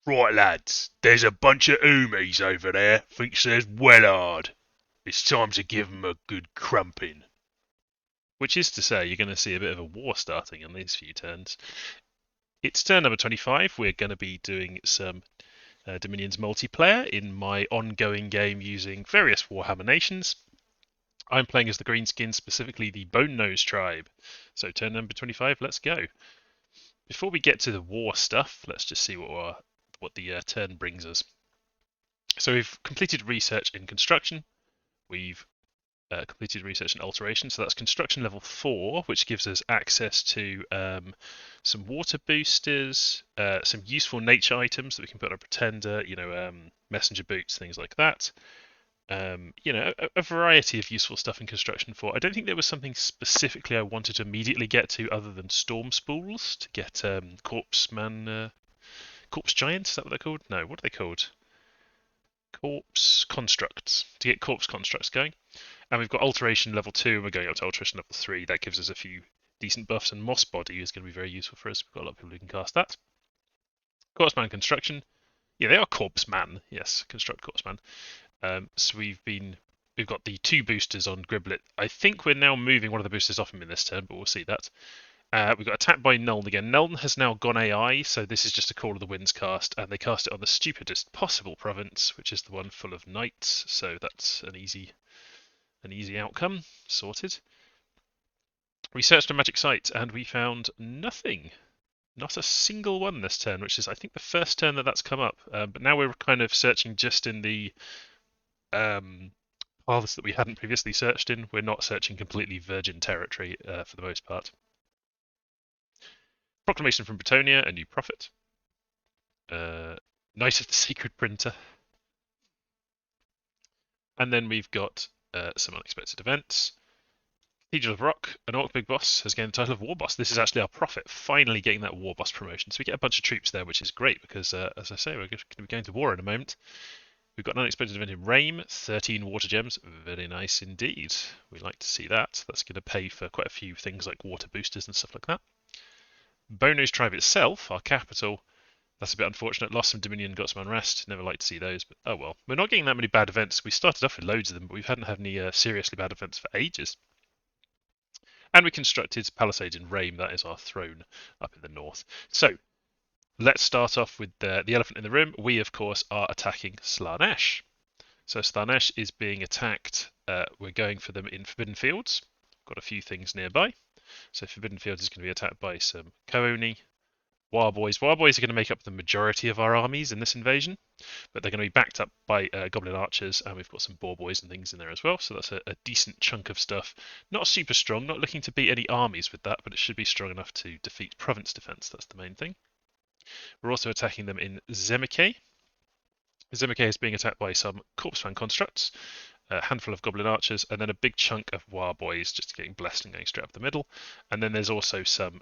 Right, lads, there's a bunch of oomies over there thinks there's Wellard. It's time to give 'em a good crumping. Which is to say, you're going to see a bit of a war starting in these few turns. It's turn number 25. We're going to be doing some Dominions multiplayer in my ongoing game using various Warhammer nations. I'm playing as the Greenskins, specifically the Bone Nose tribe. So turn number 25, let's go. Before we get to the war stuff, let's just see what the turn brings us. So we've completed research in construction. We've completed research and alteration. So that's construction level 4, which gives us access to some water boosters, some useful nature items that we can put on a pretender, messenger boots, things like that. A variety of useful stuff in construction 4. I don't think there was something specifically I wanted to immediately get to other than storm spools to get corpse giants. Is that what they're called? No, what are they called? Corpse constructs. To get corpse constructs going. And we've got alteration level 2, and we're going up to alteration level 3. That gives us a few decent buffs, and moss body is going to be very useful for us. We've got a lot of people who can cast that. Corpse man construction. Yeah, they are corpse man. Yes, construct corpse man. So we've got the 2 boosters on Griblet. I think we're now moving one of the boosters off him in this turn, but we'll see that. We've got attacked by Nuln again. Nuln has now gone AI, so this is just a Call of the Winds cast, and they cast it on the stupidest possible province, which is the one full of knights. So that's an easy outcome. Sorted. We searched a magic site and we found nothing. Not a single one this turn, which is, I think, the first turn that's come up. But now we're kind of searching just in the paths that we hadn't previously searched in. We're not searching completely virgin territory for the most part. Proclamation from Bretonia, a new prophet. Knight of the Sacred Printer. And then we've got some unexpected events. Cathedral of Rock, an Orc Big Boss, has gained the title of War Boss. This is actually our prophet finally getting that War Boss promotion. So we get a bunch of troops there, which is great because, as I say, we're going to be going to war in a moment. We've got an unexpected event in Rame, 13 water gems. Very nice indeed. We like to see that. That's going to pay for quite a few things like water boosters and stuff like that. Bono's tribe itself, our capital, that's a bit unfortunate. Lost some Dominion, got some unrest. Never like to see those, but oh well. We're not getting that many bad events. We started off with loads of them, but we hadn't had any seriously bad events for ages. And we constructed Palisades in Rame, that is our throne up in the north. So, let's start off with the elephant in the room. We, of course, are attacking Slaanesh. So Slaanesh is being attacked. We're going for them in Forbidden Fields. Got a few things nearby. So Forbidden Fields is going to be attacked by some Kooni. Warboys. Warboys are going to make up the majority of our armies in this invasion, but they're going to be backed up by Goblin Archers, and we've got some Boar Boys and things in there as well, so that's a decent chunk of stuff. Not super strong, not looking to beat any armies with that, but it should be strong enough to defeat Province Defense, that's the main thing. We're also attacking them in Zemike. Zemike is being attacked by some Corpse Fan Constructs, a handful of Goblin Archers, and then a big chunk of Warboys just getting blessed and going straight up the middle. And then there's also some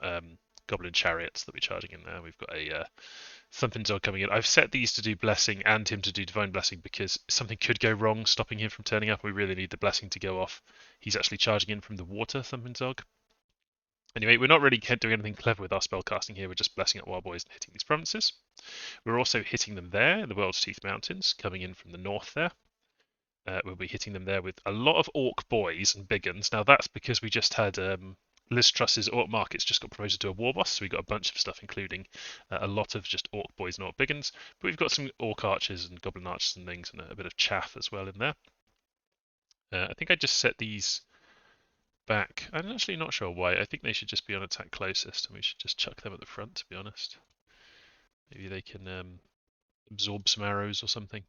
Goblin Chariots that we're charging in there. We've got a Thumping Dog coming in. I've set these to do Blessing and him to do Divine Blessing because something could go wrong stopping him from turning up. We really need the Blessing to go off. He's actually charging in from the water, Thumping Dog. Anyway, we're not really doing anything clever with our spell casting here. We're just blessing up Warboys and hitting these provinces. We're also hitting them there in the World's Teeth Mountains, coming in from the north there. We'll be hitting them there with a lot of Orc Boys and Big Uns. Now that's because we just had Liz Truss's Orc Markets just got promoted to a War Boss, so we got a bunch of stuff, including a lot of just Orc Boys and Orc Big Uns. But we've got some Orc Archers and Goblin Archers and things, and a bit of chaff as well in there. I think I just set these back. I'm actually not sure why. I think they should just be on attack closest, and we should just chuck them at the front, to be honest. Maybe they can absorb some arrows or something.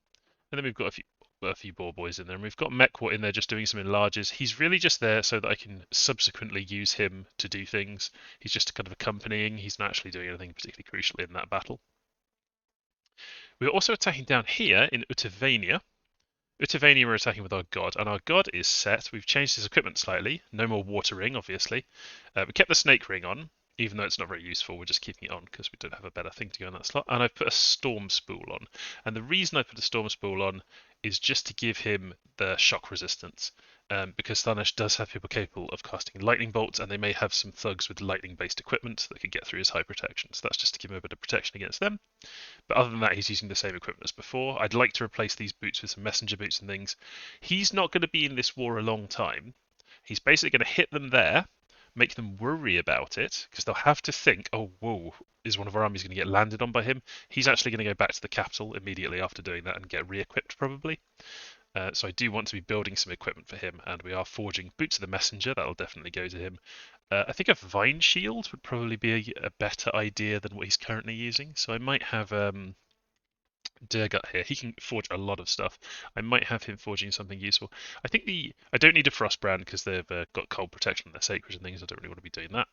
And then we've got a few Boar Boys in there, and we've got Mekwat in there just doing some enlarges. He's really just there so that I can subsequently use him to do things. He's just kind of accompanying. He's not actually doing anything particularly crucial in that battle. We're also attacking down here in Utavania. Utavania we're attacking with our god, and our god is set. We've changed his equipment slightly. No more water ring, obviously. We kept the snake ring on, even though it's not very useful. We're just keeping it on because we don't have a better thing to go in that slot. And I've put a storm spool on. And the reason I put a storm spool on is just to give him the shock resistance. Because Slaanesh does have people capable of casting lightning bolts, and they may have some thugs with lightning-based equipment that could get through his high protection. So that's just to give him a bit of protection against them. But other than that, he's using the same equipment as before. I'd like to replace these boots with some messenger boots and things. He's not going to be in this war a long time. He's basically going to hit them there, make them worry about it, because they'll have to think, oh, whoa, is one of our armies going to get landed on by him? He's actually going to go back to the capital immediately after doing that and get re-equipped probably. So I do want to be building some equipment for him, and we are forging Boots of the Messenger. That'll definitely go to him. I think a Vine Shield would probably be a better idea than what he's currently using. So I might have Durgut here. He can forge a lot of stuff. I might have him forging something useful. I don't need a Frostbrand because they've got cold protection on their sacred and things. I don't really want to be doing that.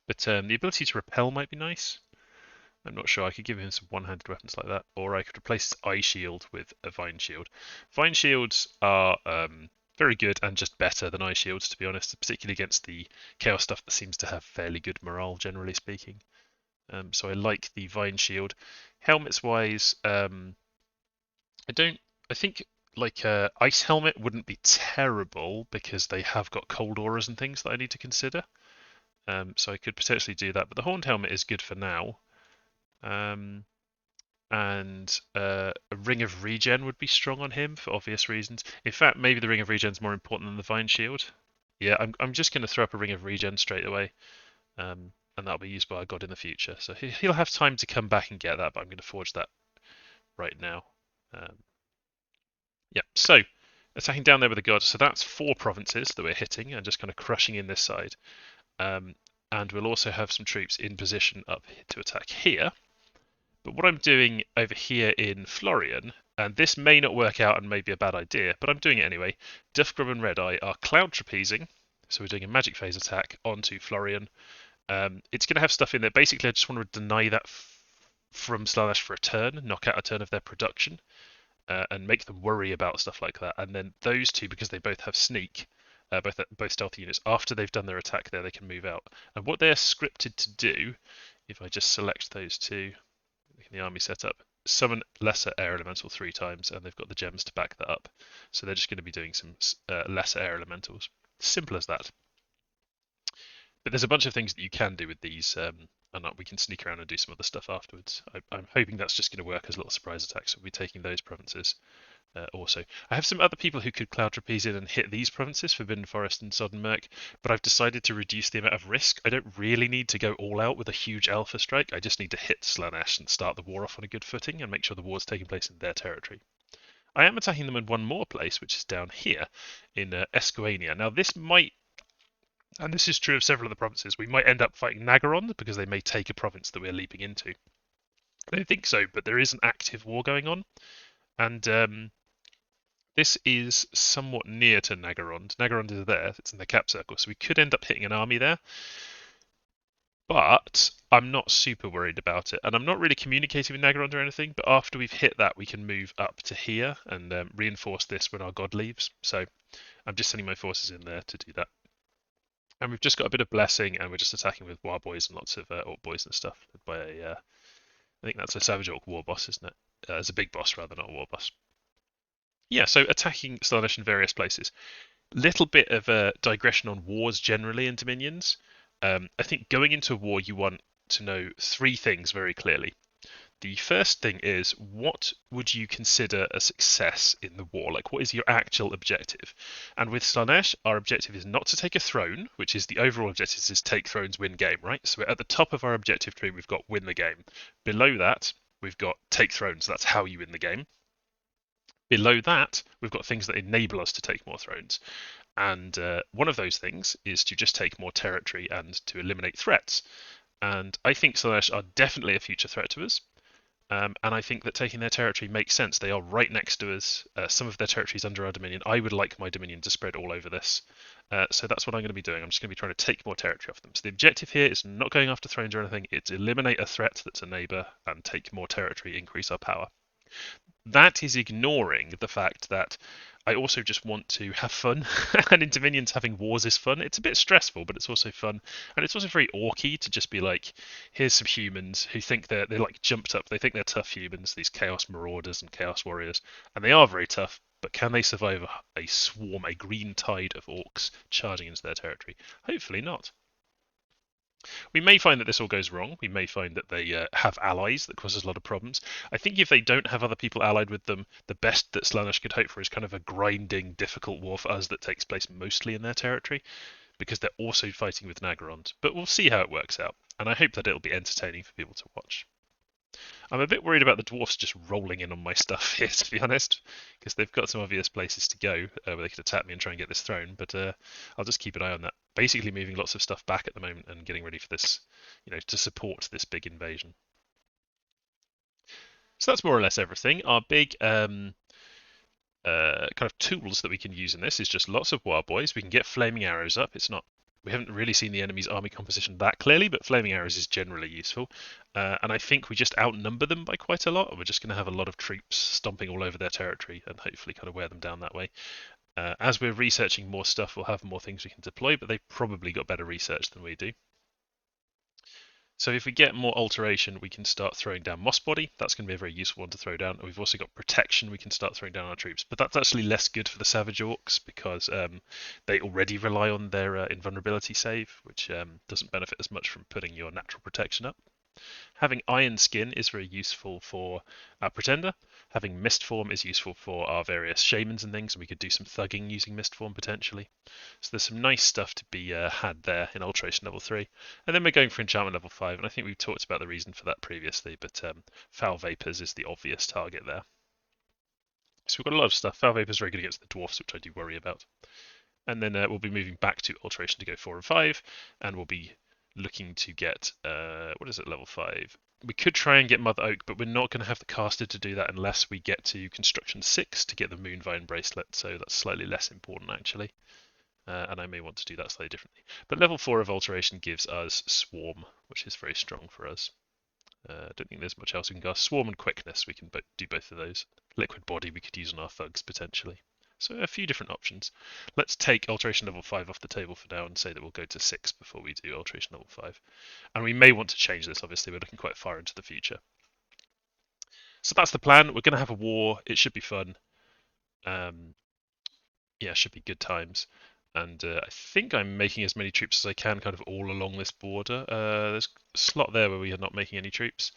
But the ability to repel might be nice. I'm not sure. I could give him some one-handed weapons like that, or I could replace his Eye Shield with a Vine Shield. Vine Shields are very good and just better than Eye Shields, to be honest, particularly against the Chaos stuff that seems to have fairly good morale, generally speaking. So I like the Vine Shield. Helmets-wise, I think like Ice Helmet wouldn't be terrible because they have got cold auras and things that I need to consider. So I could potentially do that, but the Horned Helmet is good for now. And a Ring of Regen would be strong on him for obvious reasons. In fact, maybe the Ring of Regen is more important than the Vine Shield. Yeah, I'm just going to throw up a Ring of Regen straight away, and that'll be used by our god in the future. So he'll have time to come back and get that, but I'm going to forge that right now. Yeah, so attacking down there with the god. So that's 4 provinces that we're hitting and just kind of crushing in this side. And we'll also have some troops in position up to attack here. But what I'm doing over here in Florian, and this may not work out and may be a bad idea, but I'm doing it anyway. Duffgrim and Redeye are cloud trapezing, so we're doing a magic phase attack onto Florian. It's going to have stuff in there. Basically, I just want to deny that from Slaanesh for a turn, knock out a turn of their production, and make them worry about stuff like that. And then those two, because they both have sneak, both stealthy units, after they've done their attack there, they can move out. And what they're scripted to do, if I just select those two, in the army setup, summon lesser air elemental 3 times, and they've got the gems to back that up. So they're just going to be doing some lesser air elementals. Simple as that. But there's a bunch of things that you can do with these, and we can sneak around and do some other stuff afterwards. I'm hoping that's just going to work as little surprise attacks. So we'll be taking those provinces also. I have some other people who could cloud trapeze in and hit these provinces, Forbidden Forest and Sodden Merc, but I've decided to reduce the amount of risk. I don't really need to go all out with a huge alpha strike. I just need to hit Slaanesh and start the war off on a good footing and make sure the war's taking place in their territory. I am attacking them in one more place, which is down here in Escoania. Now this might, and this is true of several of the provinces, we might end up fighting Nagaron because they may take a province that we're leaping into. I don't think so, but there is an active war going on, and this is somewhat near to Nagaron. Nagaron is there, it's in the cap circle, so we could end up hitting an army there. But I'm not super worried about it, and I'm not really communicating with Nagaron or anything, but after we've hit that, we can move up to here and reinforce this when our god leaves. So I'm just sending my forces in there to do that. And we've just got a bit of blessing, and we're just attacking with War Boys and lots of Orc Boys and stuff. By I think that's a Savage Orc War Boss, isn't it? It's a big boss rather, not a War Boss. Yeah, so attacking Slaanesh in various places. Little bit of a digression on wars generally in Dominions. I think going into a war, you want to know 3 things very clearly. The first thing is, what would you consider a success in the war? Like, what is your actual objective? And with Slaanesh, our objective is not to take a throne, which is the overall objective is take thrones, win game, right? So at the top of our objective tree, we've got win the game. Below that, we've got take thrones. That's how you win the game. Below that, we've got things that enable us to take more thrones. And one of those things is to just take more territory and to eliminate threats. And I think Slaanesh are definitely a future threat to us. And I think that taking their territory makes sense. They are right next to us. Some of their territory is under our dominion. I would like my dominion to spread all over this. So that's what I'm going to be doing. I'm just going to be trying to take more territory off them. So the objective here is not going after thrones or anything. It's eliminate a threat that's a neighbour and take more territory, increase our power. that is ignoring the fact that I also just want to have fun, and in Dominions having wars is fun. It's a bit stressful, but it's also fun, and it's also very orky to just be like, here's some humans who think they're like jumped up. They think they're tough humans, these Chaos Marauders and Chaos Warriors, and they are very tough. But can they survive a swarm, a green tide of orcs charging into their territory? Hopefully not. We may find that this all goes wrong. We may find that they have allies that causes a lot of problems. I think if they don't have other people allied with them, the best that Slaanesh could hope for is kind of a grinding, difficult war for us that takes place mostly in their territory, because they're also fighting with Nagarond. But we'll see how it works out, and I hope that it'll be entertaining for people to watch. I'm a bit worried about the dwarfs just rolling in on my stuff here, to be honest, because they've got some obvious places to go where they could attack me and try and get this throne. But I'll just keep an eye on that. Basically, moving lots of stuff back at the moment and getting ready for this, to support this big invasion. So that's more or less everything. Our big kind of tools that we can use in this is just lots of wild boys. We can get flaming arrows up. We haven't really seen the enemy's army composition that clearly, but flaming arrows is generally useful. And I think we just outnumber them by quite a lot. We're just going to have a lot of troops stomping all over their territory and hopefully kind of wear them down that way. As we're researching more stuff, we'll have more things we can deploy, but they've probably got better research than we do. So if we get more alteration, we can start throwing down Moss Body. That's going to be a very useful one to throw down. We've also got protection. We can start throwing down our troops. But that's actually less good for the Savage Orcs because they already rely on their invulnerability save, which doesn't benefit as much from putting your natural protection up. Having Iron Skin is very useful for our Pretender. Having Mist Form is useful for our various Shamans and things, and we could do some thugging using Mist Form potentially. So there's some nice stuff to be had there in Alteration level 3. And then we're going for Enchantment level 5, and I think we've talked about the reason for that previously, but Foul Vapors is the obvious target there. So we've got a lot of stuff. Foul Vapors are very good against the Dwarfs, which I do worry about. And then we'll be moving back to Alteration to go 4 and 5, and we'll be looking to get, what is it, level 5? We could try and get Mother Oak, but we're not going to have the caster to do that unless we get to Construction 6 to get the Moonvine Bracelet, so that's slightly less important actually. And I may want to do that slightly differently. But level 4 of Alteration gives us Swarm, which is very strong for us. I don't think there's much else we can go. Swarm and Quickness, we can do both of those. Liquid Body we could use on our thugs potentially. So a few different options. Let's take Alteration level 5 off the table for now and say that we'll go to 6 before we do Alteration level 5. And we may want to change this, obviously, we're looking quite far into the future. So that's the plan. We're going to have a war. It should be fun. Yeah, it should be good times. And I think I'm making as many troops as I can kind of all along this border. There's a slot there where we are not making any troops.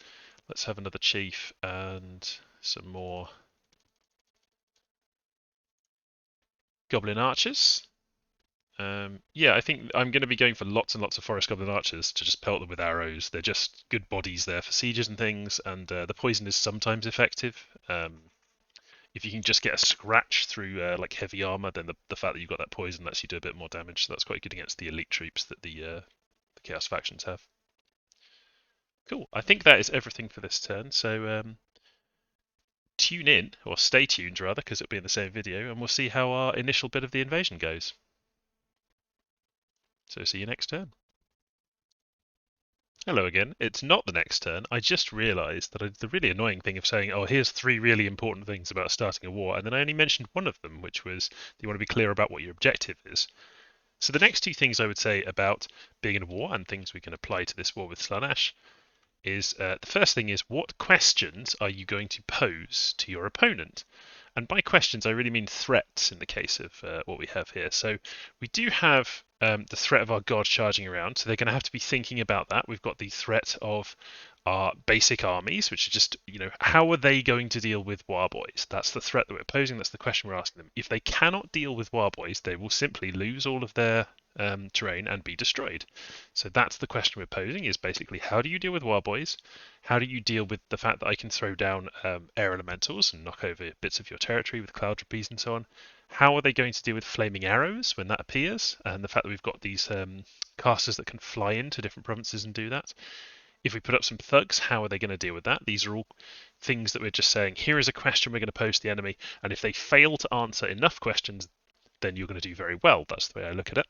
Let's have another chief and some more Goblin Archers. Yeah, I think I'm going to be going for lots and lots of Forest Goblin Archers to just pelt them with arrows. They're just good bodies there for sieges and things, and the poison is sometimes effective. If you can just get a scratch through like heavy armor, then the fact that you've got that poison lets you do a bit more damage, so that's quite good against the elite troops that the Chaos factions have. Cool, I think that is everything for this turn, so tune in, or stay tuned rather, because it'll be in the same video, and we'll see how our initial bit of the invasion goes. So see you next turn. Hello again. It's not the next turn. I just realised that the really annoying thing of saying, oh, here's 3 really important things about starting a war, and then I only mentioned one of them, which was you want to be clear about what your objective is. So the next 2 things I would say about being in a war, and things we can apply to this war with Slaanesh, is the first thing is what questions are you going to pose to your opponent? And by questions, I really mean threats in the case of what we have here. So we do have the threat of our god charging around, so they're going to have to be thinking about that. We've got the threat of our basic armies, which are just, how are they going to deal with Warboys? That's the threat that we're posing. That's the question we're asking them. If they cannot deal with Warboys, they will simply lose all of their terrain and be destroyed. So that's the question we're posing, is basically how do you deal with Warboys? How do you deal with the fact that I can throw down air elementals and knock over bits of your territory with cloud trapeze and so on? How are they going to deal with flaming arrows when that appears? And the fact that we've got these casters that can fly into different provinces and do that. If we put up some thugs, how are they going to deal with that? These are all things that we're just saying, here is a question we're going to pose to the enemy, and if they fail to answer enough questions, then you're going to do very well. That's the way I look at it.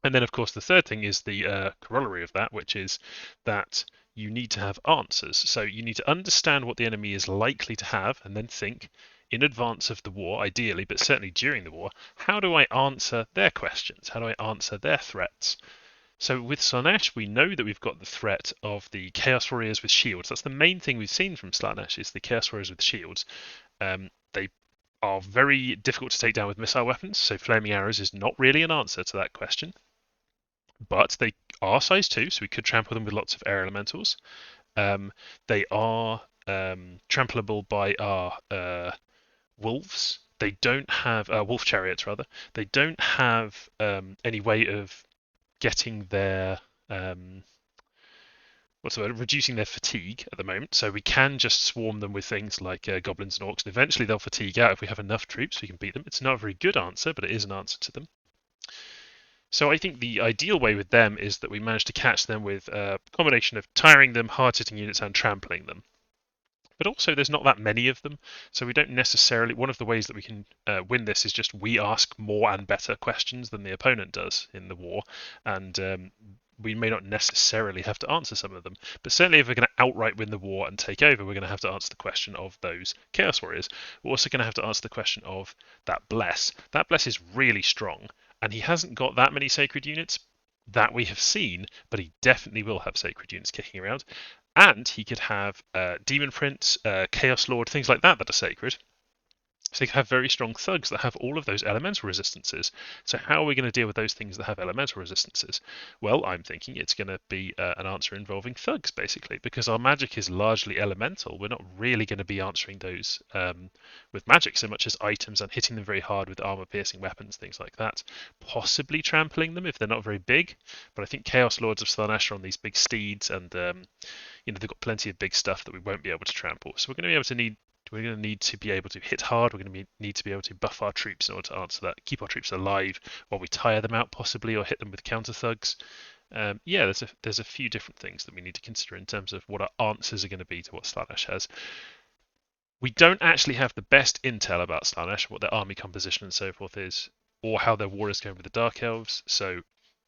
And then, of course, the third thing is the corollary of that, which is that you need to have answers. So you need to understand what the enemy is likely to have and then think in advance of the war, ideally, but certainly during the war, how do I answer their questions? How do I answer their threats? So with Slaanesh, we know that we've got the threat of the Chaos Warriors with shields. That's the main thing we've seen from Slaanesh is the Chaos Warriors with shields. They are very difficult to take down with missile weapons, so flaming arrows is not really an answer to that question. But they are size 2, so we could trample them with lots of air elementals. They are trampleable by our wolves. They don't have wolf chariots rather. They don't have any way of getting their reducing their fatigue at the moment. So we can just swarm them with things like goblins and orcs, and eventually they'll fatigue out if we have enough troops. We can beat them. It's not a very good answer, but it is an answer to them. So I think the ideal way with them is that we manage to catch them with a combination of tiring them, hard-hitting units, and trampling them. But also, there's not that many of them, so we don't necessarily. One of the ways that we can win this is just we ask more and better questions than the opponent does in the war, and we may not necessarily have to answer some of them. But certainly, if we're going to outright win the war and take over, we're going to have to answer the question of those Chaos Warriors. We're also going to have to answer the question of that Bless. That Bless is really strong, and he hasn't got that many sacred units that we have seen, but he definitely will have sacred units kicking around. And he could have Demon Prince, Chaos Lord, things like that are sacred. So he could have very strong thugs that have all of those elemental resistances. So how are we going to deal with those things that have elemental resistances? Well, I'm thinking it's going to be an answer involving thugs, basically, because our magic is largely elemental. We're not really going to be answering those with magic so much as items and hitting them very hard with armor-piercing weapons, things like that. Possibly trampling them if they're not very big, but I think Chaos Lords of Slaanesh are on these big steeds, and they've got plenty of big stuff that we won't be able to trample. So we're going to need to be able to hit hard. We're going to need to be able to buff our troops in order to answer that. Keep our troops alive while we tire them out, possibly, or hit them with counter thugs. There's a few different things that we need to consider in terms of what our answers are going to be to what Slaanesh has. We don't actually have the best intel about Slaanesh, what their army composition and so forth is, or how their war is going with the Dark Elves. So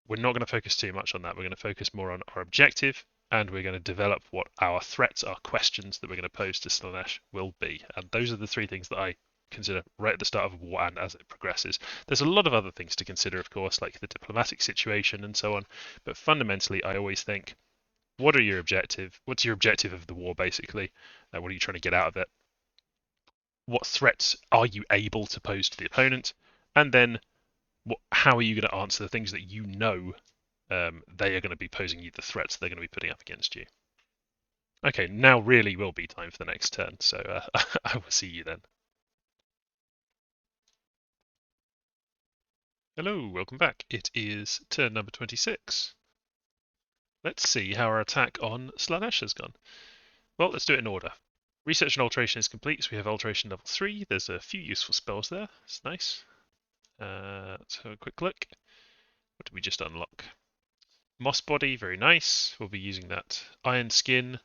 we're not going to focus too much on that. We're going to focus more on our objective, and we're going to develop what our threats, our questions that we're going to pose to Slaanesh will be. And those are the three things that I consider right at the start of a war and as it progresses. There's a lot of other things to consider, of course, like the diplomatic situation and so on. But fundamentally, I always think, what are your objective? What's your objective of the war, basically? What are you trying to get out of it? What threats are you able to pose to the opponent? And then how are you going to answer the things that you know they are going to be posing you, the threats they're going to be putting up against you? Okay, now really will be time for the next turn, so I will see you then. Hello, welcome back. It is turn number 26. Let's see how our attack on Slaanesh has gone. Well, let's do it in order. Research and Alteration is complete, so we have Alteration level 3. There's a few useful spells there. It's nice. Let's have a quick look. What did we just unlock? Moss Body, very nice. We'll be using that. Iron Skin.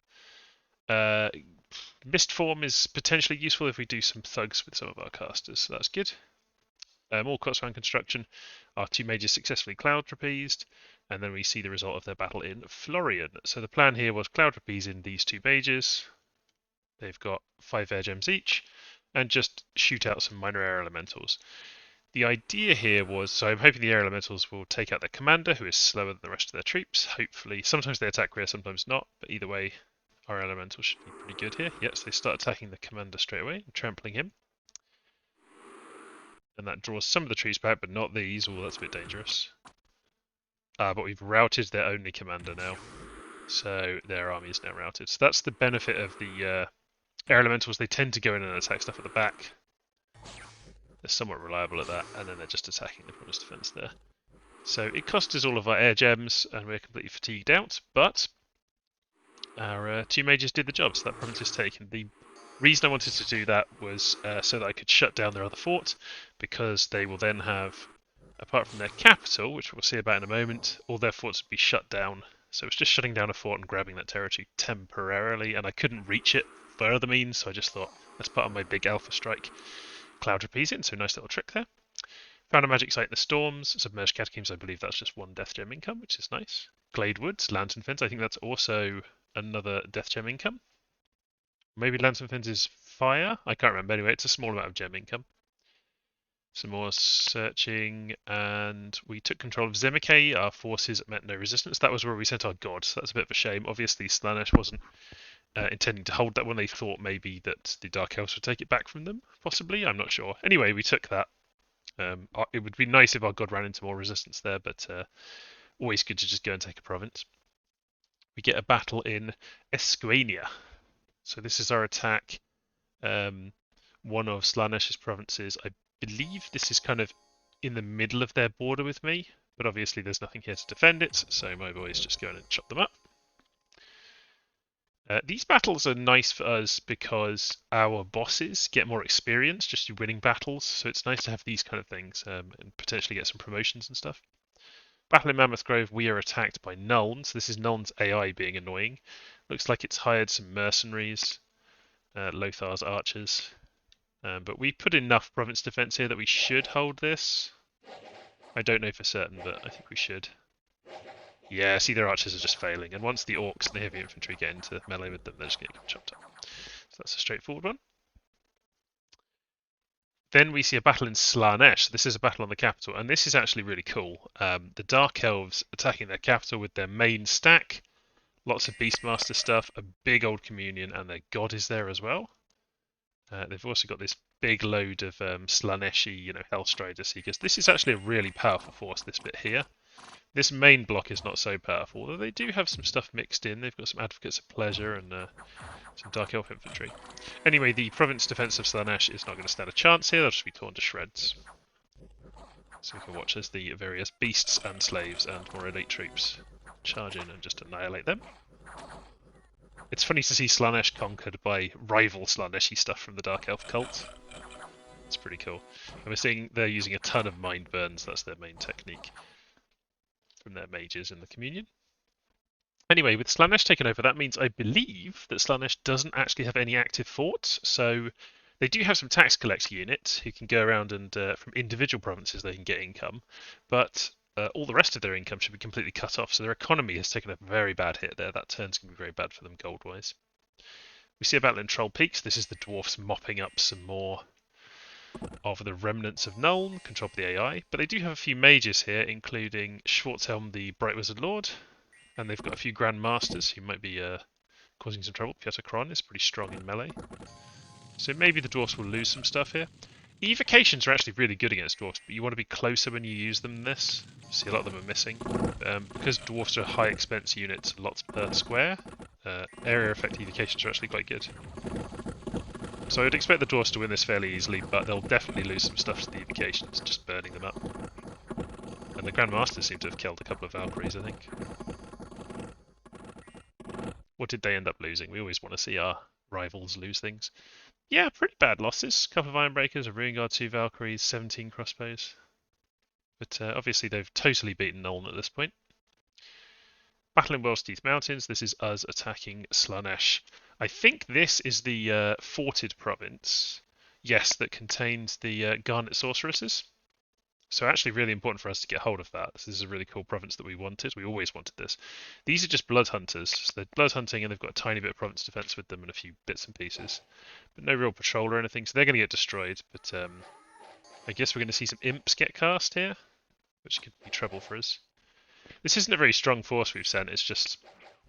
Mist Form is potentially useful if we do some thugs with some of our casters, so that's good. More Cotswan Construction. Our two mages successfully Cloud Trapezed, and then we see the result of their battle in Florian. So the plan here was Cloud Trapeze in these two mages. They've got 5 air gems each, and just shoot out some minor air elementals. The idea here was, so I'm hoping the air elementals will take out their commander, who is slower than the rest of their troops. Hopefully, sometimes they attack rear, sometimes not, but either way, our elementals should be pretty good here. Yes, they start attacking the commander straight away, trampling him. And that draws some of the troops back, but not these. Oh, that's a bit dangerous. But we've routed their only commander now. So their army is now routed. So that's the benefit of the air elementals. They tend to go in and attack stuff at the back. They're somewhat reliable at that, and then they're just attacking the promised defense there. So it cost us all of our air gems, and we're completely fatigued out, but our two mages did the job, so that promise is taken. The reason I wanted to do that was so that I could shut down their other fort, because they will then have, apart from their capital, which we'll see about in a moment, all their forts would be shut down. So it's just shutting down a fort and grabbing that territory temporarily, and I couldn't reach it for other means, so I just thought, that's part of my big alpha strike. Cloud Trapeze in, so nice little trick there. Found a magic site in the Storms. Submerged Catacombs, I believe that's just 1 death gem income, which is nice. Glade Woods, Lantern Fence, I think that's also another Death Gem income. Maybe Lantern Fins is fire? I can't remember. Anyway, it's a small amount of gem income. Some more searching, and we took control of Zemike. Our forces met no resistance. That was where we sent our god, so that's a bit of a shame. Obviously, Slaanesh wasn't intending to hold that one. They thought maybe that the Dark Elves would take it back from them, possibly. I'm not sure. Anyway, we took that. It would be nice if our god ran into more resistance there, but always good to just go and take a province. We get a battle in Esquania. So this is our attack. One of Slaanesh's provinces. I believe this is kind of in the middle of their border with me, but obviously there's nothing here to defend it, so my boys just go in and chop them up. These battles are nice for us because our bosses get more experience just through winning battles, so it's nice to have these kind of things and potentially get some promotions and stuff. Battle in Mammoth Grove, we are attacked by Nulns. This is Nuln's AI being annoying. Looks like it's hired some mercenaries, Lothar's archers. But we put enough province defense here that we should hold this. I don't know for certain, but I think we should. Yeah, see, their archers are just failing, and once the orcs and the heavy infantry get into melee with them, they're just going to get chopped up. So that's a straightforward one. Then we see a battle in Slaanesh. This is a battle on the capital, and this is actually really cool. The Dark Elves attacking their capital with their main stack, lots of Beastmaster stuff, a big old communion, and their god is there as well. They've also got this big load of Slaaneshi, Hellstrider Seekers. This is actually a really powerful force, this bit here. This main block is not so powerful, although they do have some stuff mixed in. They've got some Advocates of Pleasure and some Dark Elf Infantry. Anyway, the province defense of Slaanesh is not going to stand a chance here. They'll just be torn to shreds. So we can watch as the various beasts and slaves and more elite troops charge in and just annihilate them. It's funny to see Slaanesh conquered by rival Slaaneshi stuff from the Dark Elf cult. It's pretty cool. And we're seeing they're using a ton of mind burns. That's their main technique from their mages in the communion. Anyway, with Slaanesh taken over, that means I believe that Slaanesh doesn't actually have any active forts. So they do have some tax collector units who can go around and from individual provinces they can get income, but all the rest of their income should be completely cut off. So their economy has taken a very bad hit there. That turn's going to be very bad for them gold-wise. We see a battle in Troll Peaks. This is the dwarfs mopping up some more of the remnants of Nuln, controlled by the AI. But they do have a few mages here, including Schwarzhelm, the Bright Wizard Lord, and they've got a few Grand Masters who might be causing some trouble. Piotr Kron is pretty strong in melee. So maybe the dwarfs will lose some stuff here. Evocations are actually really good against dwarfs, but you want to be closer when you use them in this. See, a lot of them are missing. Because dwarfs are high expense units, lots per square, area effect evocations are actually quite good. So I'd expect the dwarfs to win this fairly easily, but they'll definitely lose some stuff to the evocations, just burning them up. And the Grand Masters seem to have killed a couple of Valkyries, I think. What did they end up losing? We always want to see our rivals lose things. Yeah, pretty bad losses. A couple of Ironbreakers, a Ruin Guard, 2 Valkyries, 17 crossbows. But obviously they've totally beaten Nuln at this point. Battle in Welsh Teeth Mountains. This is us attacking Slaanesh. I think this is the forted province. Yes, that contains the Garnet Sorceresses. So actually really important for us to get hold of that. This is a really cool province that we wanted. We always wanted this. These are just blood hunters. So they're blood hunting and they've got a tiny bit of province defense with them and a few bits and pieces. But no real patrol or anything, so they're going to get destroyed. But I guess we're going to see some imps get cast here, which could be trouble for us. This isn't a very strong force we've sent. It's just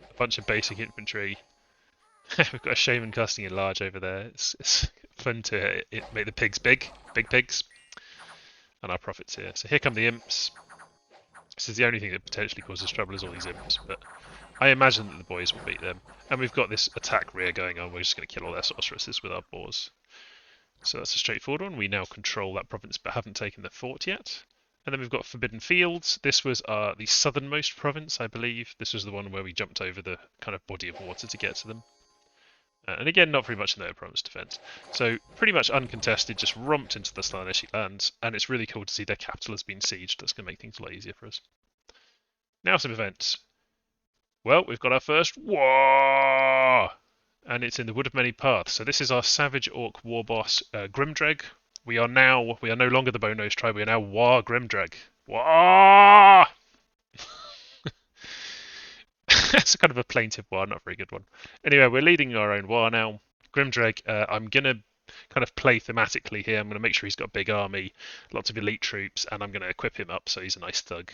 a bunch of basic infantry. We've got a shaman casting in large over there. It's fun to make the pigs big pigs. And our profits here. So here come the imps. This is the only thing that potentially causes trouble is all these imps, but I imagine that the boys will beat them. And we've got this attack rear going on. We're just going to kill all their sorceresses with our boars. So that's a straightforward one. We now control that province but haven't taken the fort yet. And then we've got Forbidden Fields. This was the southernmost province, I believe. This was the one where we jumped over the kind of body of water to get to them. And again, not very much in their province defense. So pretty much uncontested, just romped into the Slaaneshi lands, and it's really cool to see their capital has been sieged. That's going to make things a lot easier for us. Now some events. Well, we've got our first war, and it's in the Wood of Many Paths. So this is our Savage Orc war boss, GRIMDREG. We are no longer the Bone-Nosed tribe. We are now WAAAGH GRIMDREG. Wah! It's kind of a plaintive war, not a very good one. Anyway, we're leading our own war now. Grimdreg, I'm going to kind of play thematically here. I'm going to make sure he's got a big army, lots of elite troops, and I'm going to equip him up so he's a nice thug.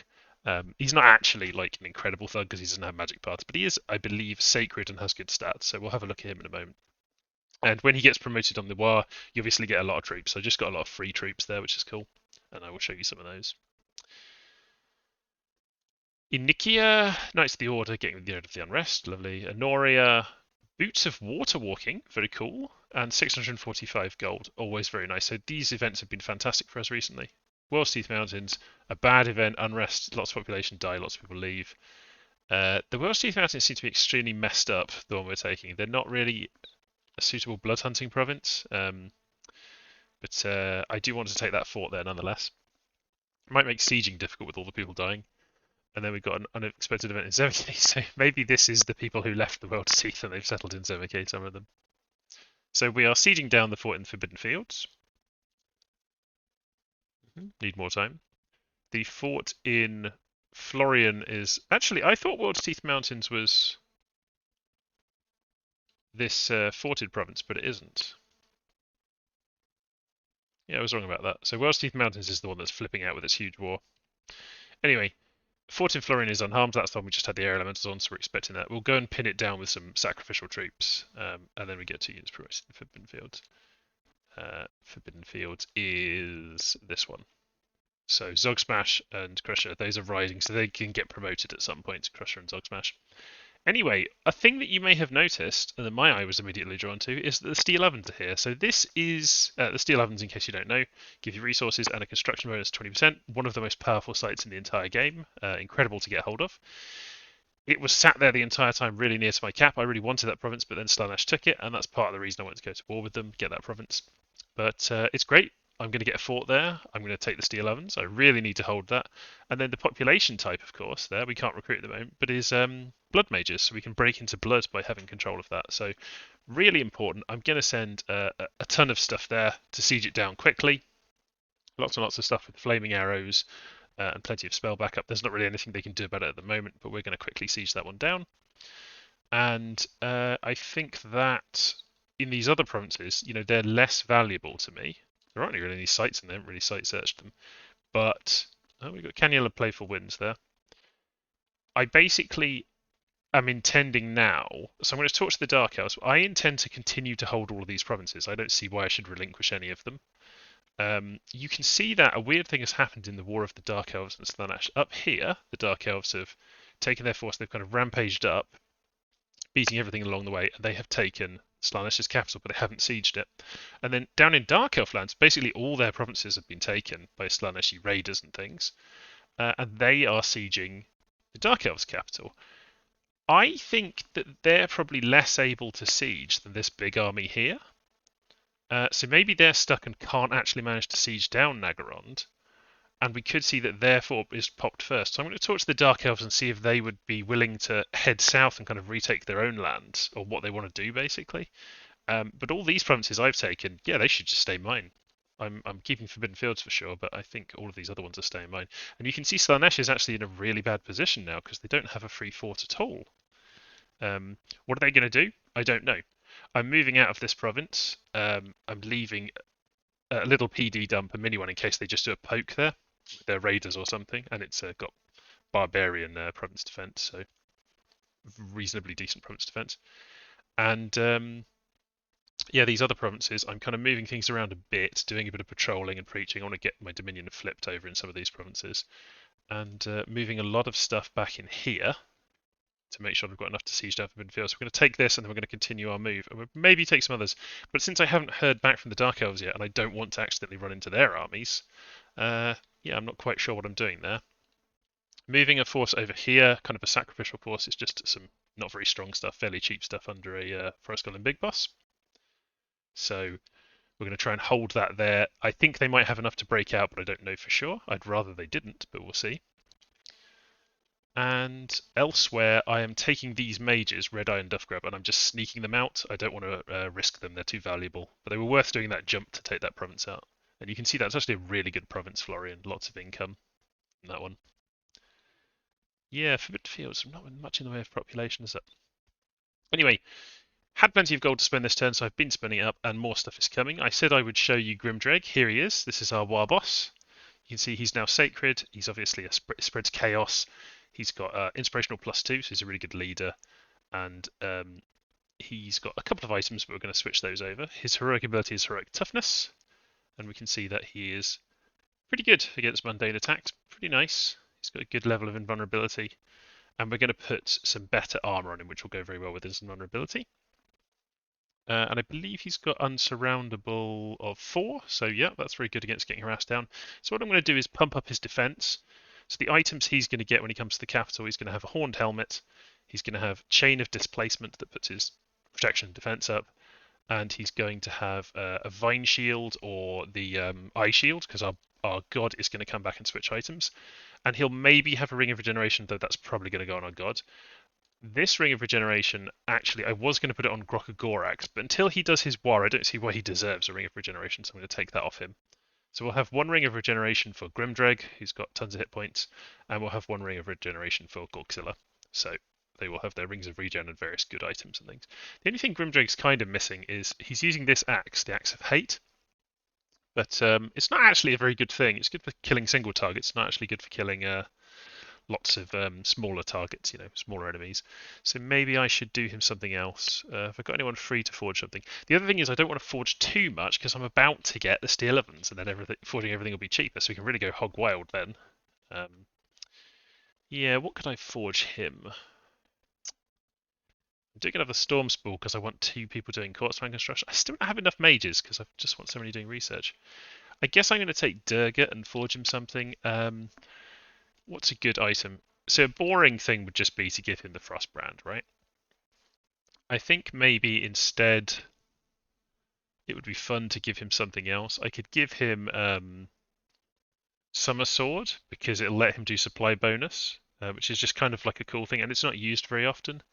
He's not actually like an incredible thug because he doesn't have magic parts, but he is, I believe, sacred and has good stats. So we'll have a look at him in a moment. And when he gets promoted on the war, you obviously get a lot of troops. So I just got a lot of free troops there, which is cool. And I will show you some of those. Inikia, Knights of the Order, getting rid of the unrest, lovely. Honoria, Boots of Water Walking, very cool. And 645 gold, always very nice. So these events have been fantastic for us recently. World's Teeth Mountains, a bad event, unrest, lots of population die, lots of people leave. The World's Teeth Mountains seem to be extremely messed up, the one we're taking. They're not really a suitable blood hunting province, but I do want to take that fort there nonetheless. It might make sieging difficult with all the people dying. And then we've got an unexpected event in Zemeke, so maybe this is the people who left the World's Teeth and they've settled in Zemeke, some of them. So we are sieging down the fort in the Forbidden Fields. Need more time. The fort in Florian is... Actually, I thought World's Teeth Mountains was this forted province, but it isn't. Yeah, I was wrong about that. So World's Teeth Mountains is the one that's flipping out with its huge war. Anyway, Fort in Florian is unharmed. That's the one we just had the air elementals on, so we're expecting that. We'll go and pin it down with some sacrificial troops, and then we get 2 units promoted in Forbidden Fields. Forbidden Fields is this one. So Zog Smash and Crusher, those are rising, so they can get promoted at some point, Crusher and Zog Smash. Anyway, a thing that you may have noticed, and that my eye was immediately drawn to, is that the Steel Ovens are here. So this is the Steel Ovens, in case you don't know, give you resources and a construction bonus 20%. One of the most powerful sites in the entire game. Incredible to get hold of. It was sat there the entire time, really near to my cap. I really wanted that province, but then Slaanesh took it, and that's part of the reason I wanted to go to war with them, get that province. But it's great. I'm going to get a fort there. I'm going to take the Steel Ovens. I really need to hold that. And then the population type, of course, there, we can't recruit at the moment, but is blood mages, so we can break into blood by having control of that. So really important. I'm going to send a ton of stuff there to siege it down quickly. Lots and lots of stuff with flaming arrows and plenty of spell backup. There's not really anything they can do about it at the moment, but we're going to quickly siege that one down. And I think that in these other provinces, they're less valuable to me. There aren't really any sites in there. I haven't really site searched them. But we've got Canula Playful Winds there. I basically am intending now, so I'm going to talk to the Dark Elves. I intend to continue to hold all of these provinces. I don't see why I should relinquish any of them. You can see that a weird thing has happened in the War of the Dark Elves and Slaanesh. Up here, the Dark Elves have taken their force. They've kind of rampaged up, beating everything along the way, and they have taken Slaanesh's capital, but they haven't sieged it. And then down in Dark Elf lands, basically all their provinces have been taken by Slaaneshi raiders and things, and they are sieging the Dark Elf's capital. I think that they're probably less able to siege than this big army here. So maybe they're stuck and can't actually manage to siege down Nagarond, and we could see that their fort is popped first. So I'm going to talk to the Dark Elves and see if they would be willing to head south and kind of retake their own land, or what they want to do, basically. But all these provinces I've taken, yeah, they should just stay mine. I'm keeping Forbidden Fields for sure, but I think all of these other ones are staying mine. And you can see Slaanesh is actually in a really bad position now, because they don't have a free fort at all. What are they going to do? I don't know. I'm moving out of this province. I'm leaving a little PD dump, a mini one, in case they just do a poke there. They're raiders or something, and it's got barbarian province defense, so reasonably decent province defense. And yeah, these other provinces, I'm kind of moving things around a bit, doing a bit of patrolling and preaching. I want to get my dominion flipped over in some of these provinces, and moving a lot of stuff back in here to make sure I've got enough to siege down Forbidden Fields. So we're going to take this, and then we're going to continue our move, and we'll maybe take some others. But since I haven't heard back from the Dark Elves yet, and I don't want to accidentally run into their armies, yeah, I'm not quite sure what I'm doing there. Moving a force over here, kind of a sacrificial force, it's just some not very strong stuff, fairly cheap stuff under a Forest Golem Big Boss. So we're going to try and hold that there. I think they might have enough to break out, but I don't know for sure. I'd rather they didn't, but we'll see. And elsewhere, I am taking these mages, Red Eye and Duffgrub, and I'm just sneaking them out. I don't want to risk them, they're too valuable. But they were worth doing that jump to take that province out. And you can see that's actually a really good province, Florian. Lots of income in that one. Yeah, Forbidden Fields, not much in the way of population, is it? Anyway, had plenty of gold to spend this turn, so I've been spending it up, and more stuff is coming. I said I would show you GRIMDREG. Here he is. This is our WAAAGH boss. You can see he's now sacred. He's obviously a spreads chaos. He's got inspirational +2, so he's a really good leader, and he's got a couple of items, but we're going to switch those over. His heroic ability is heroic toughness, and we can see that he is pretty good against mundane attacks. Pretty nice. He's got a good level of invulnerability, and we're going to put some better armor on him, which will go very well with his invulnerability. And I believe he's got unsurroundable of 4, so yeah, that's very good against getting harassed down. So what I'm going to do is pump up his defense. So the items he's going to get when he comes to the capital, he's going to have a horned helmet, he's going to have chain of displacement that puts his protection and defense up, and he's going to have a vine shield or the eye shield, because our god is going to come back and switch items. And he'll maybe have a ring of regeneration, though that's probably going to go on our god. This ring of regeneration, actually, I was going to put it on WAAAGH, but until he does his war, I don't see why he deserves a ring of regeneration, so I'm going to take that off him. So we'll have one ring of regeneration for GRIMDREG, who's got tons of hit points, and we'll have one ring of regeneration for Godzilla. So they will have their rings of regen and various good items and things. The only thing GRIMDREG's kind of missing is he's using this axe, the Axe of Hate, but it's not actually a very good thing. It's good for killing single targets, not actually good for killing lots of smaller targets, smaller enemies. So maybe I should do him something else. Have I got anyone free to forge something? The other thing is I don't want to forge too much because I'm about to get the steel ovens, and then forging everything will be cheaper, so we can really go hog wild then. Yeah, what could I forge him? I'm doing another storm spool because I want 2 people doing quartzman construction. I still don't have enough mages because I just want somebody doing research. I guess I'm going to take Durga and forge him something. What's a good item? So a boring thing would just be to give him the Frostbrand, right? I think maybe instead it would be fun to give him something else. I could give him Summer Sword because it'll let him do supply bonus, which is just kind of like a cool thing, and it's not used very often.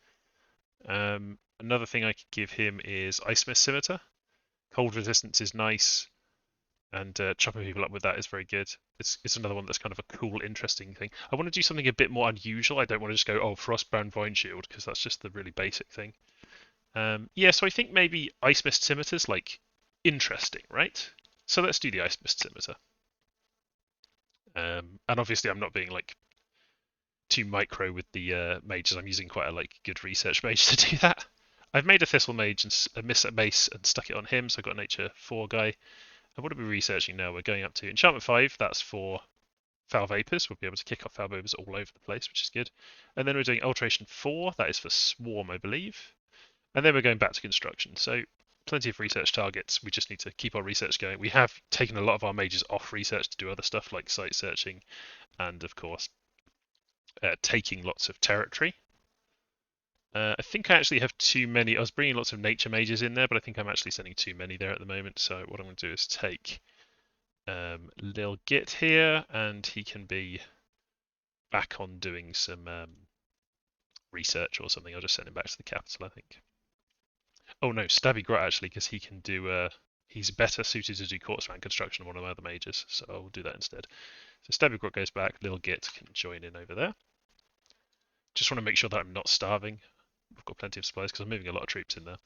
Another thing I could give him is Icemith Scimitar. Cold resistance is nice, and chopping people up with that is very good. It's another one that's kind of a cool, interesting thing. I want to do something a bit more unusual. I don't want to just go, oh, Frostbound Vine Shield, because that's just the really basic thing. Yeah, so I think maybe Ice Mist Scimitar's like interesting, right? So let's do the Ice Mist Scimitar. And obviously I'm not being like too micro with the mages. I'm using quite a like good research mage to do that. I've made a Thistle Mage and a Mace and stuck it on him, so I've got a Nature 4 guy. And what are we researching now? We're going up to Enchantment 5, that's for Foul Vapors. We'll be able to kick off Foul Vapors all over the place, which is good. And then we're doing Alteration 4, that is for Swarm, I believe. And then we're going back to Construction. So plenty of research targets. We just need to keep our research going. We have taken a lot of our mages off research to do other stuff like site searching and, of course, taking lots of territory. I think I actually have too many. I was bringing lots of nature mages in there, but I think I'm actually sending too many there at the moment. So what I'm going to do is take Lil Git here, and he can be back on doing some research or something. I'll just send him back to the capital, I think. Oh no, Stabby Grot actually, because he can do. He's better suited to do Quartzman construction than one of my other mages, so I'll do that instead. So Stabby Grot goes back. Lil Git can join in over there. Just want to make sure that I'm not starving. I've got plenty of supplies because I'm moving a lot of troops in there.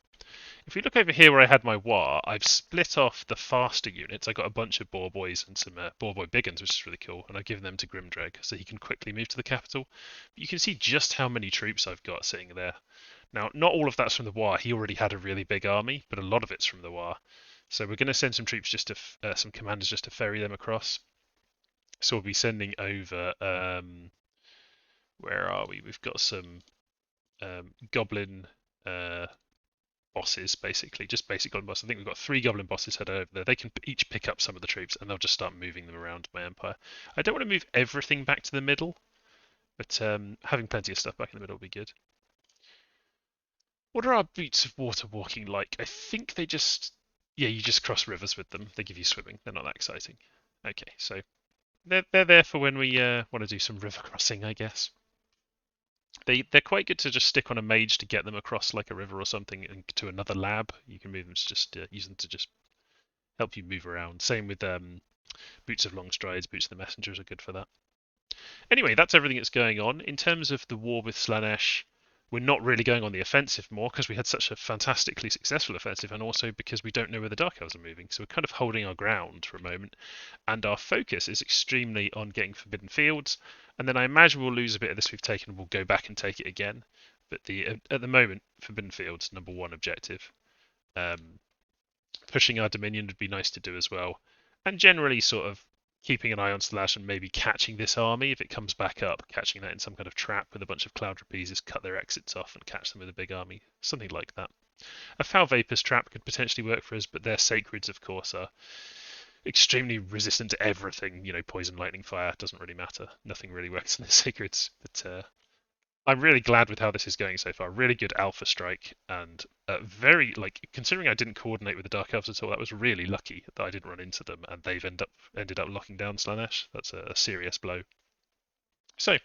If we look over here where I had my war, I've split off the faster units. I got a bunch of Boar Boys and some Boar Boy Big Uns, which is really cool, and I've given them to GRIMDREG so he can quickly move to the capital. But you can see just how many troops I've got sitting there. Now, not all of that's from the war. He already had a really big army, but a lot of it's from the war. So we're going to send some troops just to some commanders just to ferry them across. So we'll be sending over. Where are we? We've got some goblin bosses, basically, just basic goblin bosses. I think we've got 3 goblin bosses headed over there. They can each pick up some of the troops, and they'll just start moving them around my empire. I don't want to move everything back to the middle, but having plenty of stuff back in the middle will be good. What are our boots of water walking like? I think they just, yeah, you just cross rivers with them. They give you swimming. They're not that exciting. Okay, so they're there for when we want to do some river crossing, I guess. They're quite good to just stick on a mage to get them across like a river or something and to another lab. You can move them to just use them to just help you move around. Same with Boots of Long Strides. Boots of the Messengers are good for that. Anyway, that's everything that's going on. In terms of the war with Slaanesh, we're not really going on the offensive more because we had such a fantastically successful offensive, and also because we don't know where the Dark Elves are moving. So we're kind of holding our ground for a moment, and our focus is extremely on getting Forbidden Fields. And then I imagine we'll lose a bit of this we've taken, and we'll go back and take it again. But at the moment, Forbidden Fields #1 objective. Pushing our Dominion would be nice to do as well, and generally sort of keeping an eye on Slash and maybe catching this army if it comes back up, catching that in some kind of trap with a bunch of Cloud Rapises, cut their exits off and catch them with a big army, something like that. A Foul Vapors trap could potentially work for us, but their Sacreds, of course, are extremely resistant to everything. You know, poison, lightning, fire, doesn't really matter. Nothing really works in the Sacreds, but I'm really glad with how this is going so far. Really good alpha strike, and very, like, considering I didn't coordinate with the Dark Elves at all, that was really lucky that I didn't run into them, and they've ended up locking down Slaanesh. That's a serious blow. So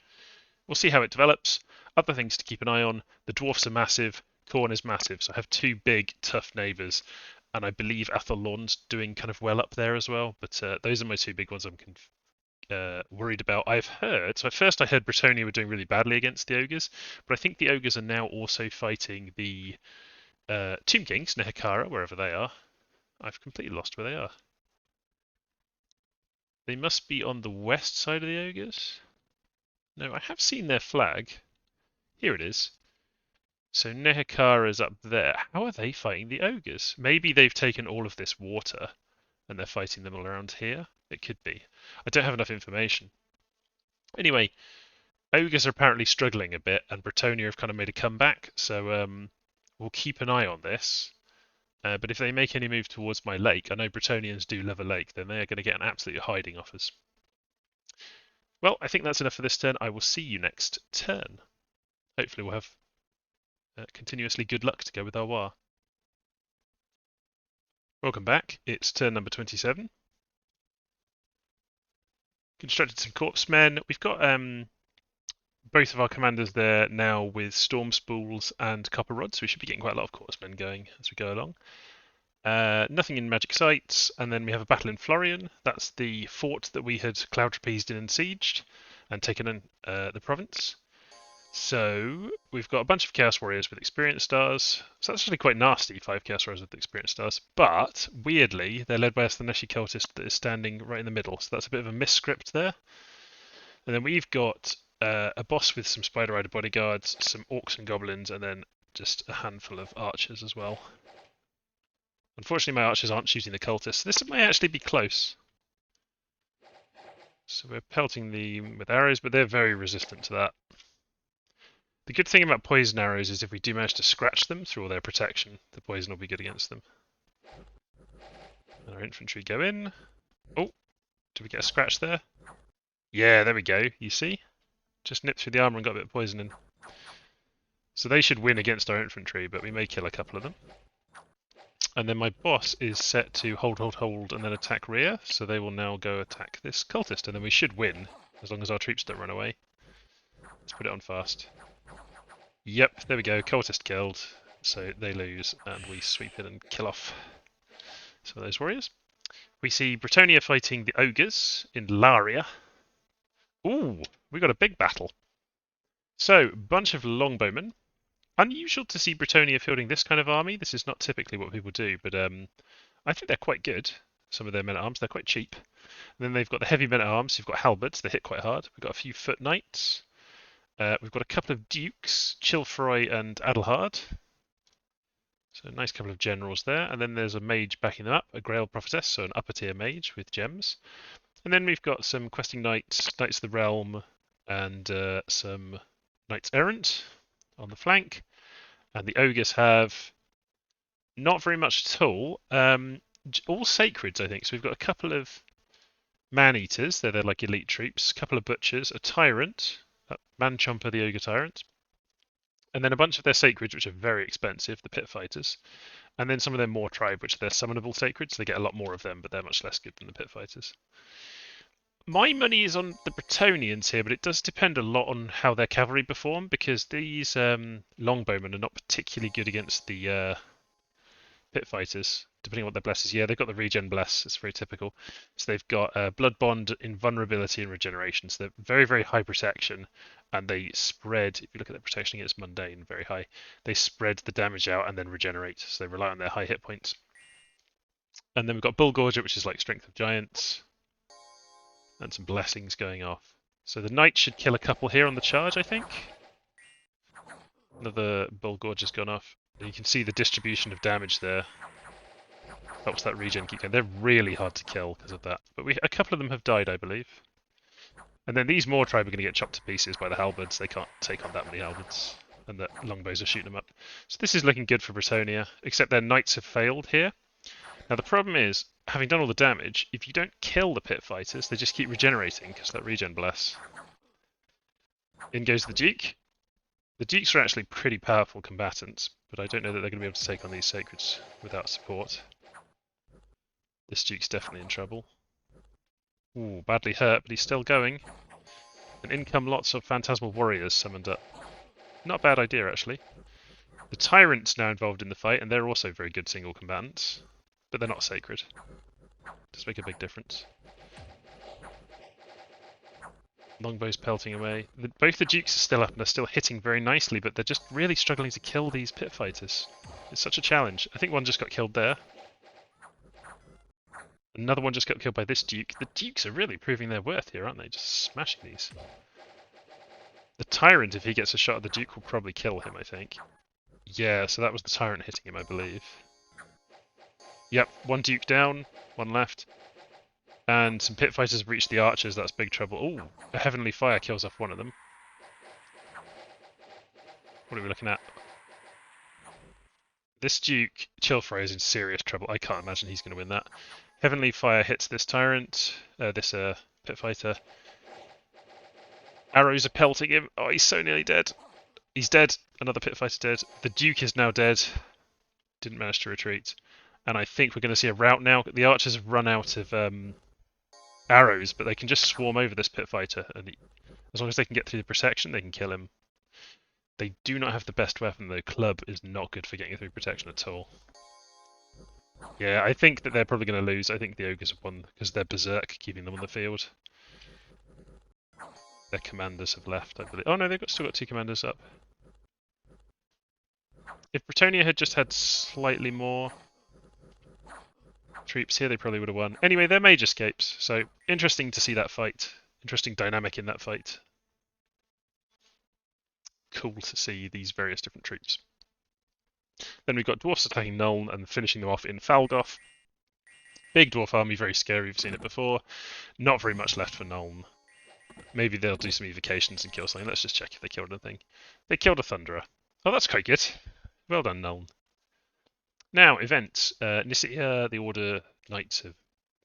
we'll see how it develops. Other things to keep an eye on: the dwarfs are massive, Khorne is massive, so I have two big tough neighbours, and I believe Athelorn's doing kind of well up there as well. But those are my two big ones I'm worried about. I've heard, so at first I heard Bretonnia were doing really badly against the ogres, but I think the ogres are now also fighting the Tomb Kings, Nehekara, wherever they are. I've completely lost where they are. They must be on the west side of the ogres. No, I have seen their flag. Here it is. So Nehekara is up there. How are they fighting the ogres? Maybe they've taken all of this water and they're fighting them all around here. It could be. I don't have enough information. Anyway, ogres are apparently struggling a bit, and Bretonnia have kind of made a comeback, so we'll keep an eye on this. But if they make any move towards my lake, I know Bretonians do love a lake, then they are going to get an absolute hiding off us. Well, I think that's enough for this turn. I will see you next turn. Hopefully we'll have continuously good luck to go with our WAAAGH. Welcome back. It's turn number 27. Constructed some corpsemen. We've got both of our commanders there now with storm spools and copper rods, so we should be getting quite a lot of corpsemen going as we go along. Nothing in magic sites, and then we have a battle in Florian. That's the fort that we had cloud trapezed in and sieged and taken in the province. So we've got a bunch of Chaos Warriors with experience stars. So that's actually quite nasty, 5 Chaos Warriors with experience stars. But weirdly, they're led by a Slaaneshi cultist that is standing right in the middle. So that's a bit of a misscript there. And then we've got a boss with some Spider Rider bodyguards, some Orcs and Goblins, and then just a handful of archers as well. Unfortunately, my archers aren't shooting the cultists. This may actually be close. So we're pelting them with arrows, but they're very resistant to that. The good thing about poison arrows is if we do manage to scratch them through all their protection, the poison will be good against them. And our infantry go in. Oh, did we get a scratch there? Yeah, there we go. You see? Just nipped through the armour and got a bit of poison in. So they should win against our infantry, but we may kill a couple of them. And then my boss is set to hold, and then attack rear, so they will now go attack this cultist, and then we should win, as long as our troops don't run away. Let's put it on fast. Yep, there we go, cultist killed, so they lose, and we sweep in and kill off some of those warriors. We see Bretonnia fighting the ogres in Laria. Ooh, we got a big battle. So, bunch of longbowmen. Unusual to see Bretonnia fielding this kind of army. This is not typically what people do, but I think they're quite good. Some of their men-at-arms, they're quite cheap. And then they've got the heavy men-at-arms. You've got halberds, they hit quite hard. We've got a few foot knights. We've got a couple of dukes, Chilfroy and Adelhard. So a nice couple of generals there. And then there's a mage backing them up, a Grail Prophetess, so an upper tier mage with gems. And then we've got some questing knights, Knights of the Realm, and some Knights Errant on the flank. And the ogres have not very much at all. All sacreds, I think. So we've got a couple of man-eaters, they're like elite troops, a couple of butchers, a tyrant, Man-Chomper the ogre tyrant, and then a bunch of their sacreds, which are very expensive, the pit fighters, and then some of their more tribe, which are their summonable sacreds. They get a lot more of them, but they're much less good than the pit fighters. My money is on the Bretonians here, but it does depend a lot on how their cavalry perform, because these longbowmen are not particularly good against the pit fighters. depending on what their bless is. Yeah, they've got the regen bless. It's very typical. So they've got blood bond, invulnerability, and regeneration. So they're very, very high protection, and they spread. If you look at their protection against mundane, very high. They spread the damage out and then regenerate. So they rely on their high hit points. And then we've got Bull Gorget, which is like Strength of Giants, and some blessings going off. So the knight should kill a couple here on the charge, I think. Another Bull Gorge has gone off. And you can see the distribution of damage there. Helps that regen keep going. They're really hard to kill because of that. But a couple of them have died, I believe. And then these Moor tribe are going to get chopped to pieces by the halberds. They can't take on that many halberds. And the longbows are shooting them up. So this is looking good for Bretonnia, except their knights have failed here. Now the problem is, having done all the damage, if you don't kill the pit fighters, they just keep regenerating because of that regen bless. In goes the Duke. The Dukes are actually pretty powerful combatants, but I don't know that they're going to be able to take on these Sacreds without support. This Duke's definitely in trouble. Ooh, badly hurt, but he's still going. And in come lots of Phantasmal Warriors summoned up. Not a bad idea, actually. The Tyrant's now involved in the fight, and they're also very good single combatants. But they're not sacred. Does make a big difference. Longbow's pelting away. Both the Dukes are still up, and they're still hitting very nicely, but they're just really struggling to kill these pit fighters. It's such a challenge. I think one just got killed there. Another one just got killed by this Duke. The Dukes are really proving their worth here, aren't they? Just smashing these. The Tyrant, if he gets a shot at the Duke, will probably kill him, I think. Yeah, so that was the Tyrant hitting him, I believe. Yep, one Duke down, one left. And some pit fighters have reached the archers, that's big trouble. Ooh, a Heavenly Fire kills off one of them. What are we looking at? This Duke, Chillfray, is in serious trouble. I can't imagine he's going to win that. Heavenly Fire hits this Tyrant, this pit fighter. Arrows are pelting him. Oh, he's so nearly dead. He's dead. Another pit fighter dead. The Duke is now dead. Didn't manage to retreat. And I think we're going to see a rout now. The archers have run out of arrows, but they can just swarm over this pit fighter. And as long as they can get through the protection, they can kill him. They do not have the best weapon, though. Club is not good for getting through protection at all. Yeah, I think that they're probably going to lose. I think the ogres have won because they're berserk, keeping them on the field. Their commanders have left, I believe. Oh no, they've still got two commanders up. If Bretonnia had just had slightly more troops here, they probably would have won. Anyway, their mage escapes, so interesting to see that fight. Interesting dynamic in that fight. Cool to see these various different troops. Then we've got dwarfs attacking Nuln and finishing them off in Falgoth. Big dwarf army, very scary, we've seen it before. Not very much left for Nuln. Maybe they'll do some evocations and kill something. Let's just check if they killed anything. They killed a Thunderer. Oh, that's quite good. Well done, Nuln. Now, events. Nisia, the Order Knights have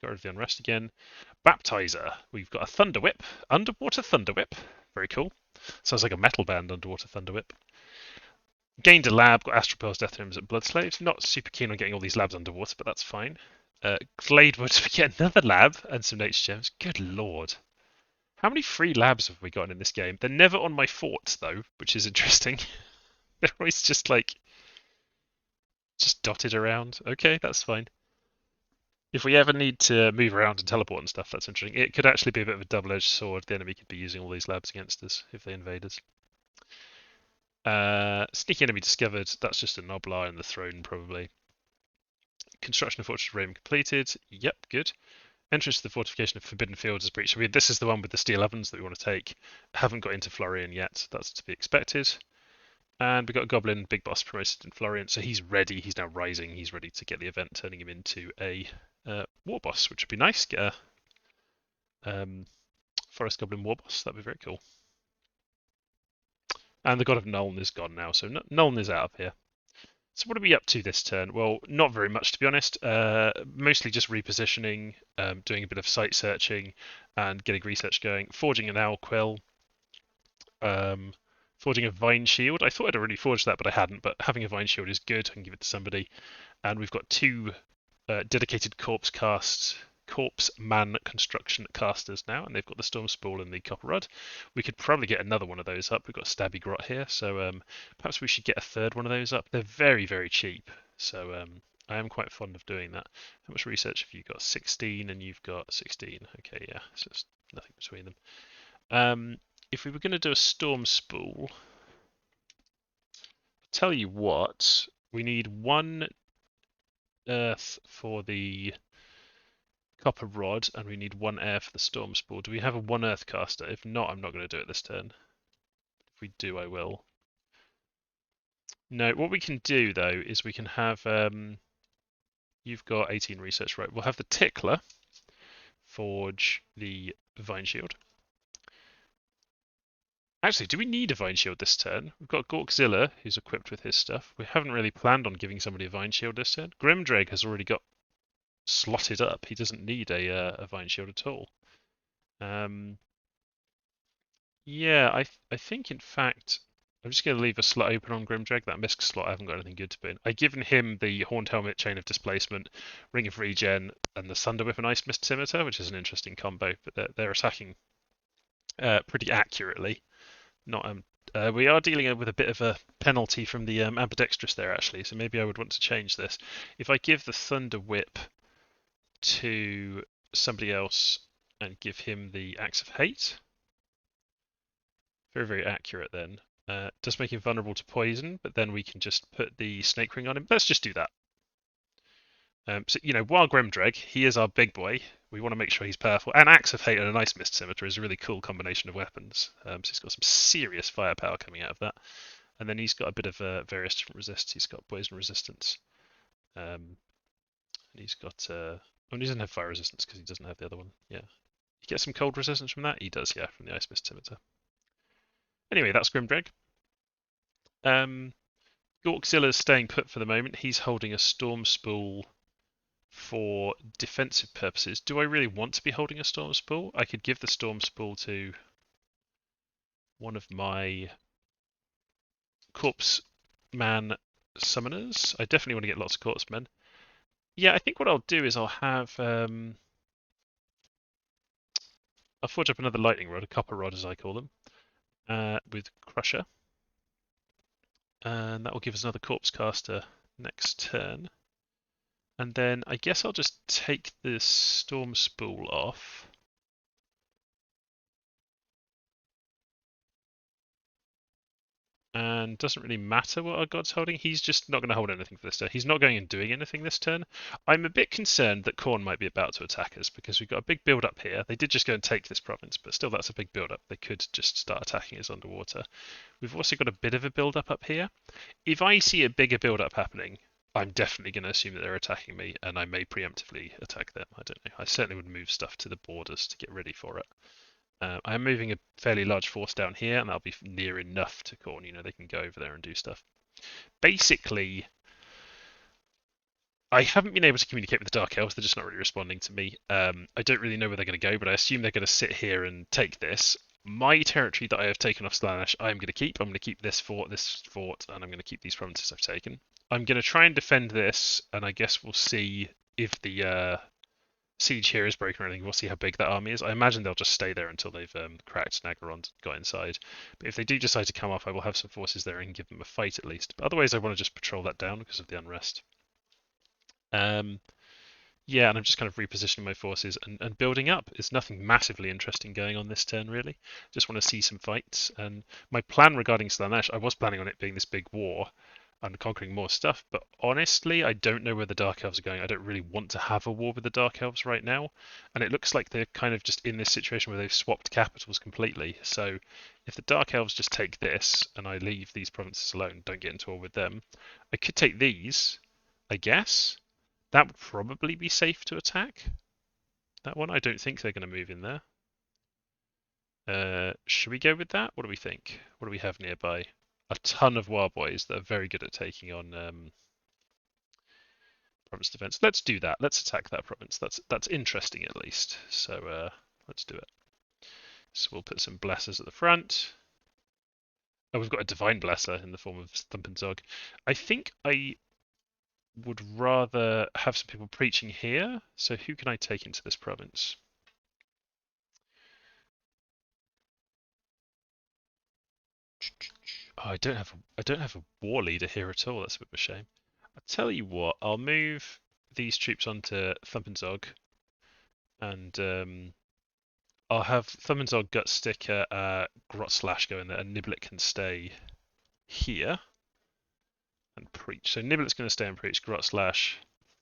got rid of the unrest again. Baptizer. We've got a Thunder Whip. Underwater Thunder Whip. Very cool. Sounds like a metal band, Underwater Thunder Whip. Gained a lab, got Astral Pearls, Death Rims, and Blood Slaves. Not super keen on getting all these labs underwater, but that's fine. Gladewood, we get another lab and some Nature Gems. Good lord. How many free labs have we gotten in this game? They're never on my forts, though, which is interesting. They're always just dotted around. Okay, that's fine. If we ever need to move around and teleport and stuff, that's interesting. It could actually be a bit of a double-edged sword. The enemy could be using all these labs against us if they invade us. Sneaky enemy discovered. That's just a Noblar in the throne, probably. Construction of Fortress of Raven completed. Yep, good. Entrance to the fortification of Forbidden Fields is breached. This is the one with the steel ovens that we want to take. Haven't got into Florian yet. That's to be expected. And we got a Goblin, Big Boss promoted in Florian. So he's ready. He's now rising. He's ready to get the event, turning him into a War Boss, which would be nice. Get a Forest Goblin War Boss. That'd be very cool. And the God of Nuln is gone now, so Nuln is out of here. So what are we up to this turn? Well, not very much, to be honest. Mostly just repositioning, doing a bit of site searching, and getting research going. Forging an Owl Quill. Forging a Vine Shield. I thought I'd already forged that, but I hadn't. But having a Vine Shield is good. I can give it to somebody. And we've got two dedicated Corpse Man construction casters now, and they've got the Storm Spool and the Copper Rod. We could probably get another one of those up. We've got Stabby Grot here, so perhaps we should get a third one of those up. They're very, very cheap, so I am quite fond of doing that. How much research have you got? 16 and you've got 16. Okay, yeah, so it's nothing between them. If we were going to do a storm spool, tell you what, we need 1 earth for the copper rod, and we need 1 air for the storm spool. Do we have a 1 earth caster? If not, I'm not going to do it this turn. If we do, I will. No, what we can do though is we can have you've got 18 research, right? We'll have the tickler forge the vine shield. Actually, do we need a vine shield this turn? We've got Gorkzilla, who's equipped with his stuff. We haven't really planned on giving somebody a vine shield this turn. GRIMDREG has already got slotted up. He doesn't need a vine shield at all. Yeah, I think in fact I'm just going to leave a slot open on GRIMDREG. That misc slot, I haven't got anything good to put in. I've given him the Horned Helmet, Chain of Displacement, Ring of Regen, and the Thunder Whip and Ice Mist Scimitar, which is an interesting combo. But they're attacking pretty accurately. Not we are dealing with a bit of a penalty from the ambidextrous there actually, so maybe I would want to change this. If I give the Thunder Whip to somebody else and give him the Axe of Hate, very, very accurate then. Does make him vulnerable to poison, but then we can just put the Snake Ring on him. Let's just do that. So, while GRIMDREG, he is our big boy, we want to make sure he's powerful. And Axe of Hate and an Ice Mist Scimitar is a really cool combination of weapons. So he's got some serious firepower coming out of that. And then he's got a bit of various different resists. He's got poison resistance. And he's got... he doesn't have fire resistance because he doesn't have the other one. Yeah. He gets some cold resistance from that? He does, yeah, from the Ice Mist Scimitar. Anyway, that's GRIMDREG. Gorkzilla's staying put for the moment. He's holding a Storm Spool for defensive purposes. Do I really want to be holding a Storm Spool? I could give the Storm Spool to one of my Corpse Man summoners. I definitely want to get lots of Corpse Men. Yeah, I think what I'll do is I'll have... I'll forge up another Lightning Rod, a Copper Rod as I call them, with Crusher. And that will give us another Corpse Caster next turn. And then I guess I'll just take this Storm Spool off. And doesn't really matter what our god's holding. He's just not going to hold anything for this turn. He's not going and doing anything this turn. I'm a bit concerned that Khorne might be about to attack us because we've got a big build up here. They did just go and take this province, but still that's a big build up. They could just start attacking us underwater. We've also got a bit of a build up here. If I see a bigger build up happening, I'm definitely going to assume that they're attacking me, and I may preemptively attack them. I don't know. I certainly would move stuff to the borders to get ready for it. I'm moving a fairly large force down here, and that'll be near enough to Khorne. They can go over there and do stuff. Basically, I haven't been able to communicate with the Dark Elves. They're just not really responding to me. I don't really know where they're going to go, but I assume they're going to sit here and take this. My territory that I have taken off Slaanesh, I'm going to keep. I'm going to keep this fort, and I'm going to keep these provinces I've taken. I'm going to try and defend this, and I guess we'll see if the siege here is broken or anything. We'll see how big that army is. I imagine they'll just stay there until they've cracked Nagaron and got inside. But if they do decide to come up, I will have some forces there and give them a fight at least. But otherwise, I want to just patrol that down because of the unrest. Yeah, and I'm just kind of repositioning my forces and building up. There's nothing massively interesting going on this turn, really. Just want to see some fights. And my plan regarding Slaanesh, I was planning on it being this big war and conquering more stuff, but honestly, I don't know where the Dark Elves are going. I don't really want to have a war with the Dark Elves right now, and it looks like they're kind of just in this situation where they've swapped capitals completely. So if the Dark Elves just take this, and I leave these provinces alone, don't get into war with them, I could take these, I guess. That would probably be safe to attack. That one, I don't think they're going to move in there. Should we go with that? What do we think? What do we have nearby? A ton of Warboys that are very good at taking on province defense. Let's do that. Let's attack that province. That's interesting at least. So let's do it. So we'll put some blessers at the front. Oh, we've got a divine blesser in the form of Thumpenzog. I think I would rather have some people preaching here. So who can I take into this province? Oh, I don't have a war leader here at all. That's a bit of a shame. I'll tell you what, I'll move these troops onto Thump and Zog, and I'll have Thumb and Zog, Gut Sticker, Grot Slash go in there, and Niblet can stay here and Preach. So Niblet's going to stay and Preach, Grot Slash,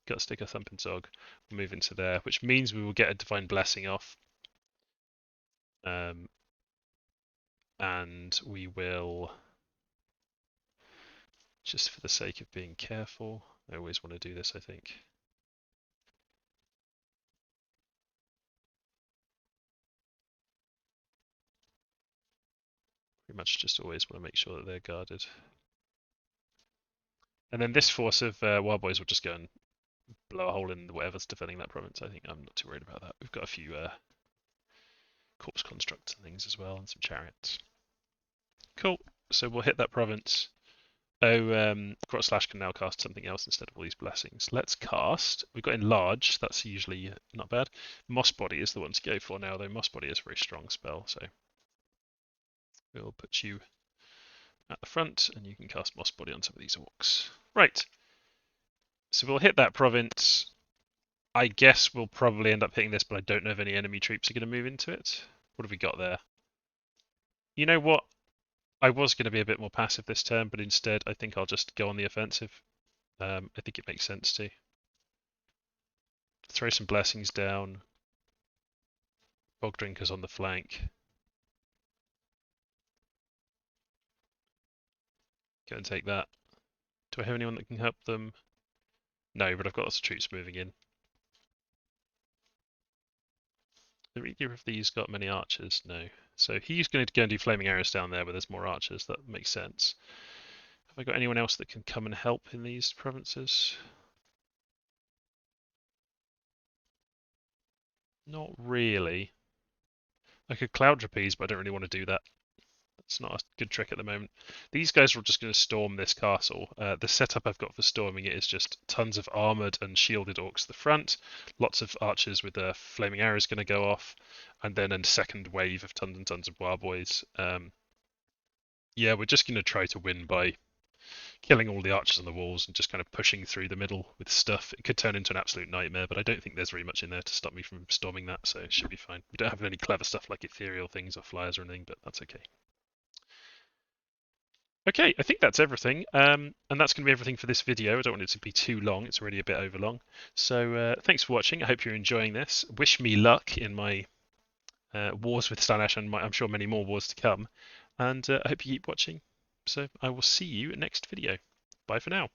Gut Sticker, Thump and Zog will move into there, which means we will get a Divine Blessing off. And we will, just for the sake of being careful, I always want to do this, I think. Pretty much just always want to make sure that they're guarded. And then this force of Wild Boys will just go and blow a hole in whatever's defending that province. I think I'm not too worried about that. We've got a few corpse constructs and things as well, and some chariots. Cool. So we'll hit that province. Oh, Grot Slash can now cast something else instead of all these blessings. Let's cast. We've got Enlarge. That's usually not bad. Moss Body is the one to go for now, though. Moss Body is a very strong spell, so we'll put you at the front, and you can cast Moss Body on some of these orcs. Right. So we'll hit that province. I guess we'll probably end up hitting this, but I don't know if any enemy troops are going to move into it. What have we got there? You know what? I was going to be a bit more passive this turn, but instead I think I'll just go on the offensive. I think it makes sense to. Throw some blessings down. Bog Drinkers on the flank. Go and take that. Do I have anyone that can help them? No, but I've got lots of troops moving in. Have either of these got many archers? No. So he's going to go and do flaming arrows down there where there's more archers. That makes sense. Have I got anyone else that can come and help in these provinces? Not really. I could Cloud Trapeze, but I don't really want to do that. That's not a good trick at the moment. These guys are just going to storm this castle. The setup I've got for storming it is just tons of armoured and shielded orcs at the front, lots of archers with flaming arrows going to go off, and then a second wave of tons and tons of wild boys. Yeah, we're just going to try to win by killing all the archers on the walls and just kind of pushing through the middle with stuff. It could turn into an absolute nightmare, but I don't think there's very much in there to stop me from storming that, so it should be fine. We don't have any clever stuff like ethereal things or flyers or anything, but that's okay. Okay, I think that's everything, and that's going to be everything for this video. I don't want it to be too long, it's already a bit over long. So thanks for watching, I hope you're enjoying this. Wish me luck in my wars with Slaanesh, and I'm sure many more wars to come. And I hope you keep watching, so I will see you next video. Bye for now.